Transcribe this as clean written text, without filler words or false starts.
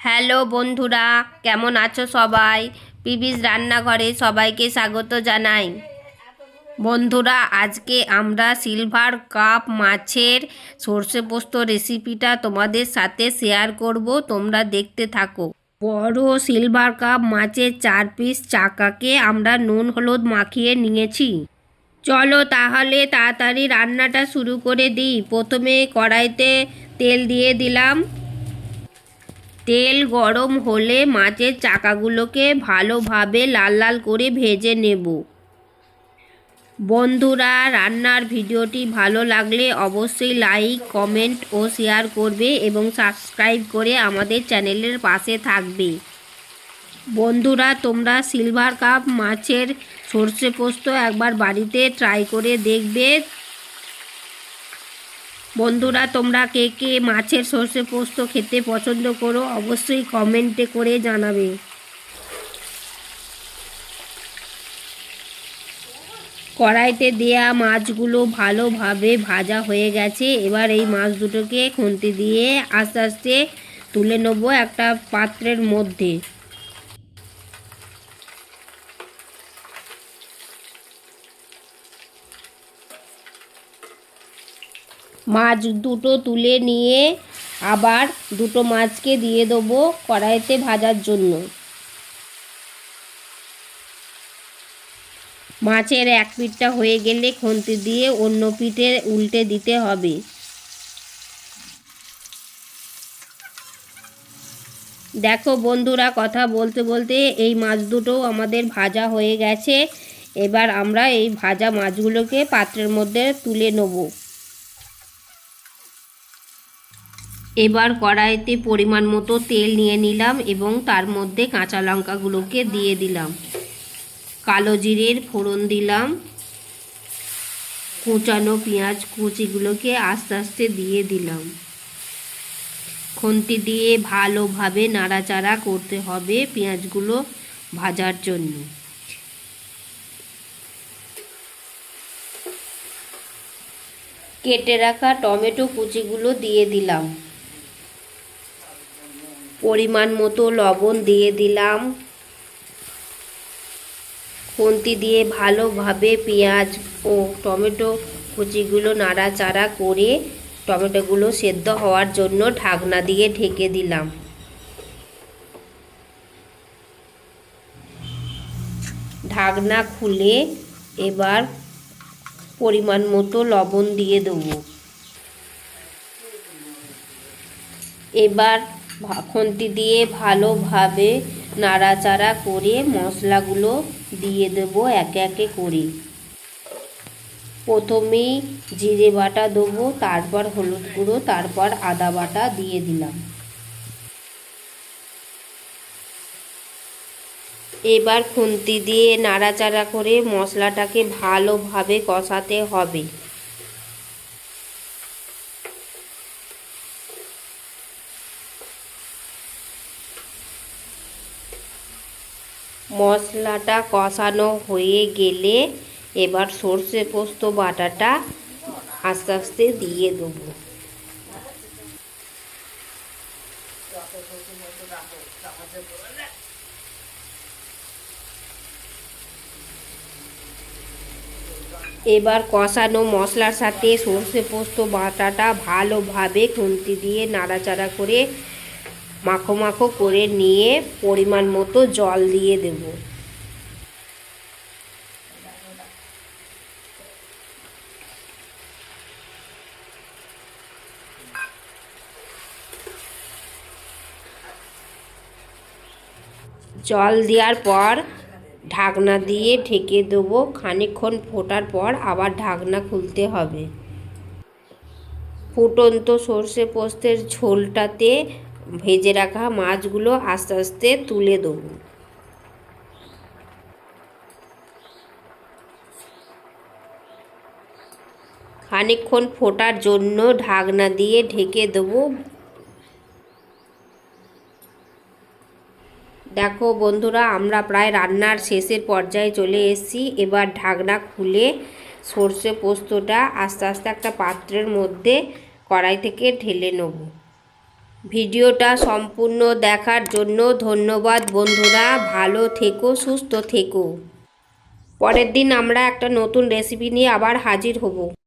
Hello বন্ধুরা, কেমন আছো সবাই? পিবিস রান্নাঘরে সবাইকে স্বাগত জানাই। বন্ধুরা, আজকে আমরা সিলভার কাপ মাছের সর্ষে পোস্ত রেসিপিটা তোমাদের সাথে শেয়ার করব। তোমরা দেখতে থাকো। বড় সিলভার কাপ মাছের 4 পিস চাকাকে আমরা নুন হলুদ মাখিয়ে নিয়েছি। চলো তাহলে তাড়াতাড়ি রান্নাটা শুরু করে দিই। প্রথমে কড়াইতে তেল দিয়ে দিলাম। তেল গরম হলে মাছের চাকাগুলোকে ভালোভাবে লাল লাল করে ভেজে নেব। বন্ধুরা, রান্নার ভিডিওটি ভালো লাগলে অবশ্যই লাইক, কমেন্ট ও শেয়ার করবে এবং সাবস্ক্রাইব করে আমাদের চ্যানেলের পাশে থাকবে। বন্ধুরা, তোমরা সিলভার কাপ মাছের সর্ষে পোস্ত একবার বাড়িতে ট্রাই করে দেখবে। বন্ধুরা, তোমরা কে কে মাছের সর্ষে পোস্ত খেতে পছন্দ করো অবশ্যই কমেন্টে করে জানাবে। কড়াইতে দেয়া মাছগুলো ভালোভাবে ভাজা হয়ে গেছে। এবার এই মাছ দুটোকে খুন্তি দিয়ে আস্তে আস্তে তুলে নেব একটা পাত্রের মধ্যে। মাছ দুটো তুলে নিয়ে আবার দুটো মাছকে দিয়ে দেবো কড়াইতে ভাজার জন্য। মাছের এক পিঠটা হয়ে গেলে খুন্তি দিয়ে অন্য পিঠে উল্টে দিতে হবে। দেখো বন্ধুরা, কথা বলতে বলতে এই মাছ দুটো আমাদের ভাজা হয়ে গেছে। এবার আমরা এই ভাজা মাছগুলোকে পাত্রের মধ্যে তুলে নেব। এবার কড়াইতে পরিমাণ মতো তেল নিয়ে নিলাম এবং তার মধ্যে কাঁচা লঙ্কাগুলোকে দিয়ে দিলাম। কালো জিরের ফোড়ন দিলাম। কুচানো পেঁয়াজ কুচিগুলোকে আস্তে আস্তে দিয়ে দিলাম। খুন্তি দিয়ে ভালোভাবে নাড়াচাড়া করতে হবে পেঁয়াজগুলো ভাজার জন্য। কেটে রাখা টমেটো কুচিগুলো দিয়ে দিলাম। পরিমাণ মতো লবণ দিয়ে দিলাম। খুন্তি দিয়ে ভালোভাবে পেঁয়াজ ও টমেটো কুচিগুলো নাড়াচাড়া করে টমেটোগুলো সেদ্ধ হওয়ার জন্য ঢাকনা দিয়ে ঢেকে দিলাম। ঢাকনা খুলে এবার পরিমাণ মতো লবণ দিয়ে দেবো। এবার খুন্তি দিয়ে ভালোভাবে নাড়াচাড়া করে মশলাগুলো দিয়ে দেবো একে একে করে। প্রথমেই জিরে বাটা দেবো, তারপর হলুদ গুঁড়ো, তারপর আদা বাটা দিয়ে দিলাম। এবার খুন্তি দিয়ে নাড়াচাড়া করে মশলাটাকে ভালোভাবে কষাতে হবে। মশলাটা কষানো হয়ে গেলে এবার সর্ষে পোস্ত বাটাটা আস্তে আস্তে দিয়ে দেবো। এবার কষানো মশলার সাথে সর্ষে পোস্ত বাটাটা ভালোভাবে খুন্তি দিয়ে নাড়াচাড়া করে মাখো মাখো করে নিয়ে পরিমাণ মতো জল দিয়ে দেব। জল দেওয়ার পর ঢাকনা দিয়ে ঢেকে দেবো। খানিকক্ষণ ফোটার পর আবার ঢাকনা খুলতে হবে। ফুটন্ত সর্ষে পোস্তের ঝোলটাতে ভেজে রাখা মাছগুলো আস্তে আস্তে তুলে দেবো। খানিকক্ষণ ফোটার জন্য ঢাকনা দিয়ে ঢেকে দেবো। দেখো বন্ধুরা, আমরা প্রায় রান্নার শেষের পর্যায়ে চলে এসেছি। এবার ঢাকনা খুলে সর্ষে পোস্তটা আস্তে আস্তে একটা পাত্রের মধ্যে কড়াই থেকে ঢেলে নেব। ভিডিওটা সম্পূর্ণ দেখার জন্য ধন্যবাদ বন্ধুরা। ভালো থেকো, সুস্থ থেকো। পরের দিন আমরা একটা নতুন রেসিপি নিয়ে আবার হাজির হব।